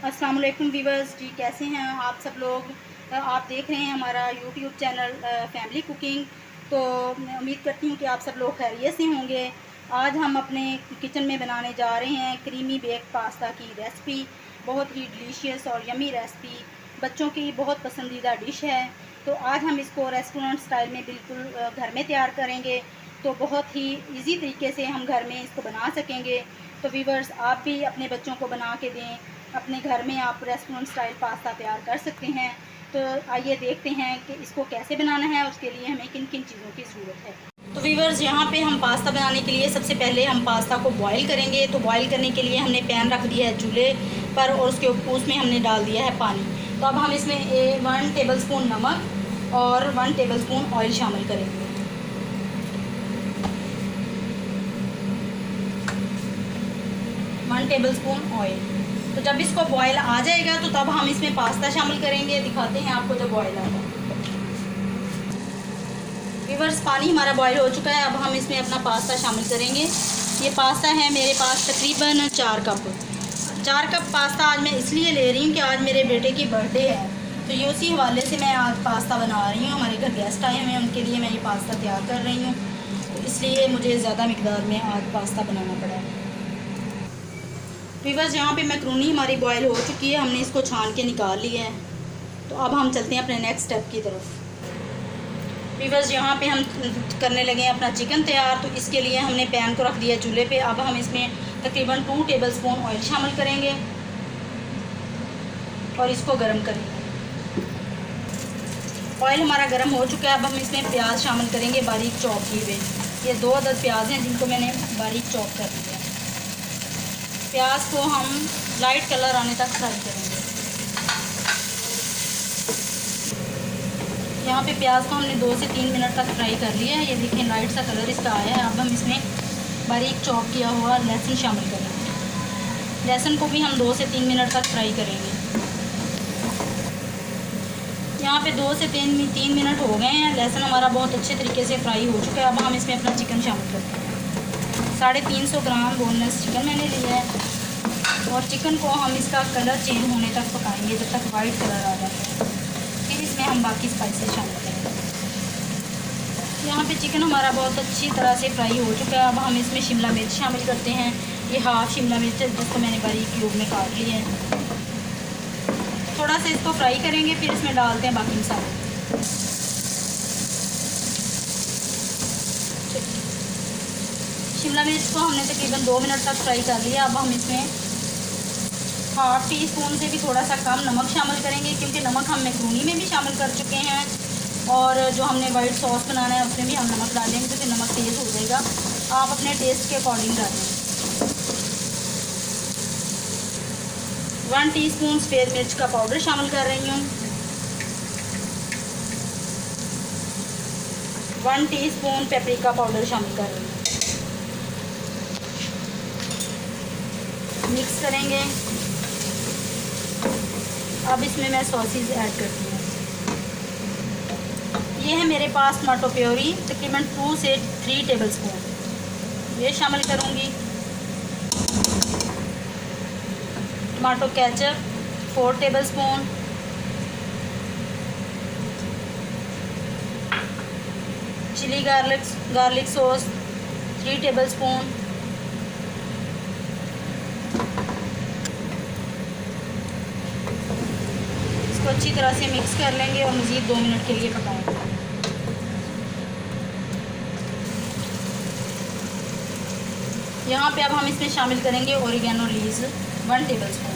अस्सलाम वालेकुम व्यूअर्स जी, कैसे हैं आप सब लोग। आप देख रहे हैं हमारा यूट्यूब चैनल फैमिली कुकिंग। तो मैं उम्मीद करती हूँ कि आप सब लोग खैरियत से होंगे। आज हम अपने किचन में बनाने जा रहे हैं क्रीमी बेक पास्ता की रेसिपी। बहुत ही डिलीशियस और यमी रेसिपी, बच्चों की बहुत पसंदीदा डिश है। तो आज हम इसको रेस्टोरेंट स्टाइल में बिल्कुल घर में तैयार करेंगे। तो बहुत ही इजी तरीके से हम घर में इसको बना सकेंगे। तो व्यूअर्स, आप भी अपने बच्चों को बना के दें। अपने घर में आप रेस्टोरेंट स्टाइल पास्ता तैयार कर सकते हैं। तो आइए देखते हैं कि इसको कैसे बनाना है, उसके लिए हमें किन किन चीज़ों की ज़रूरत है। तो व्यूअर्स, यहाँ पे हम पास्ता बनाने के लिए सबसे पहले हम पास्ता को बॉईल करेंगे। तो बॉईल करने के लिए हमने पैन रख दिया है चूल्हे पर और उसमें हमने डाल दिया है पानी। तो अब हम इसमें 1 टेबलस्पून नमक और 1 टेबलस्पून ऑयल शामिल करेंगे। 1 टेबलस्पून ऑयल। तो जब इसको बॉयल आ जाएगा तो तब हम इसमें पास्ता शामिल करेंगे। दिखाते हैं आपको जब बॉयल आएगा। व्यूअर्स, पानी हमारा बॉयल हो चुका है। अब हम इसमें अपना पास्ता शामिल करेंगे। ये पास्ता है मेरे पास तकरीबन 4 कप। 4 कप पास्ता आज मैं इसलिए ले रही हूँ कि आज मेरे बेटे की बर्थडे है। तो ये उसी हवाले से मैं आज पास्ता बना रही हूँ। हमारे घर गेस्ट आए हुए हैं, उनके लिए मैं ये पास्ता तैयार कर रही हूँ। तो इसलिए मुझे ज़्यादा मिकदार में आज पास्ता बनाना पड़ा है। व्यूअर्स, यहाँ पे मैक्रोनी हमारी बॉयल हो चुकी है, हमने इसको छान के निकाल लिया है। तो अब हम चलते हैं अपने नेक्स्ट स्टेप की तरफ। व्यूअर्स, यहाँ पे हम करने लगे हैं अपना चिकन तैयार। तो इसके लिए हमने पैन को रख दिया चूल्हे पे। अब हम इसमें तकरीबन 2 टेबलस्पून ऑयल शामिल करेंगे और इसको गर्म करेंगे। ऑयल हमारा गर्म हो चुका है। अब हम इसमें प्याज शामिल करेंगे बारीक चॉप किए हुए। ये 2 अदद प्याज हैं जिनको मैंने बारीक चॉप कर दिया। प्याज को हम लाइट कलर आने तक फ्राई करेंगे। यहाँ पे प्याज को हमने 2 से 3 मिनट तक फ्राई कर लिया है। ये देखें, लाइट सा कलर इसका आया है। अब हम इसमें बारीक चॉप किया हुआ लहसुन शामिल करेंगे। लहसुन को भी हम 2 से 3 मिनट तक फ्राई करेंगे। यहाँ पे 2 से 3 मिनट हो गए हैं। लहसुन हमारा बहुत अच्छे तरीके से फ्राई हो चुका है। अब हम इसमें अपना चिकन शामिल करते हैं। 350 ग्राम बोनलेस चिकन मैंने लिया है और चिकन को हम इसका कलर चेंज होने तक पकाएंगे, जब तक वाइट कलर आ जाता है। फिर इसमें हम बाकी स्पाइसेस शामिल करेंगे। यहाँ पे चिकन हमारा बहुत अच्छी तरह से फ्राई हो चुका है। अब हम इसमें शिमला मिर्च शामिल करते हैं। ये हाफ शिमला मिर्च है जिसको मैंने बारीक क्यूब में काट लिया है। थोड़ा सा इसको फ्राई करेंगे, फिर इसमें डालते हैं बाकी मसाले। शिमला मिर्च को हमने तकरीबन 2 मिनट तक फ्राई कर लिया। अब हम इसमें हाफ टी स्पून से भी थोड़ा सा कम नमक शामिल करेंगे, क्योंकि नमक हम मैक्रोनी में भी शामिल कर चुके हैं और जो हमने वाइट सॉस बनाना है उसमें भी हम नमक डालेंगे, क्योंकि नमक तेज़ हो जाएगा। आप अपने टेस्ट के अकॉर्डिंग डालें। 1 टीस्पून सफ़ेद मिर्च का पाउडर शामिल कर रही हूँ। 1 टीस्पून पेपरिका पाउडर शामिल कर रही हूँ। मिक्स करेंगे। अब इसमें मैं सॉसेज ऐड करती हूँ। ये है मेरे पास टमाटो प्योरी, तकरीबन 2 से 3 टेबलस्पून ये शामिल करूँगी। Tomato ketchup 4 tablespoon. Chilli garlic sauce 3 tablespoon. इसको अच्छी तरह से मिक्स कर लेंगे और मज़ीद 2 मिनट के लिए पकाएंगे। यहाँ पे अब हम इसमें शामिल करेंगे ओरिगेनो लीव्स 1 टेबलस्पून।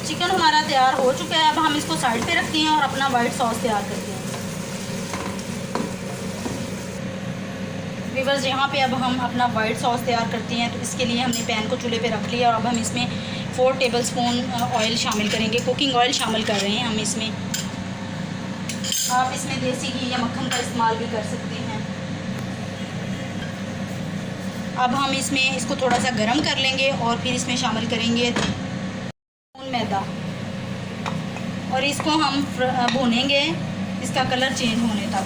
चिकन हमारा तैयार हो चुका है। अब हम इसको साइड पे रखते हैं और अपना वाइट सॉस तैयार करते हैं। व्यूअर्स, यहाँ पे अब हम अपना वाइट सॉस तैयार करते हैं। तो इसके लिए हमने पैन को चूल्हे पे रख लिया और अब हम इसमें 4 टेबलस्पून ऑयल शामिल करेंगे। कुकिंग ऑयल शामिल कर रहे हैं हम इसमें। आप इसमें देसी घी या मक्खन का इस्तेमाल भी कर सकते हैं। अब हम इसमें इसको थोड़ा सा गर्म कर लेंगे और फिर इसमें शामिल करेंगे मैदा और इसको हम भूनेंगे इसका कलर चेंज होने तक।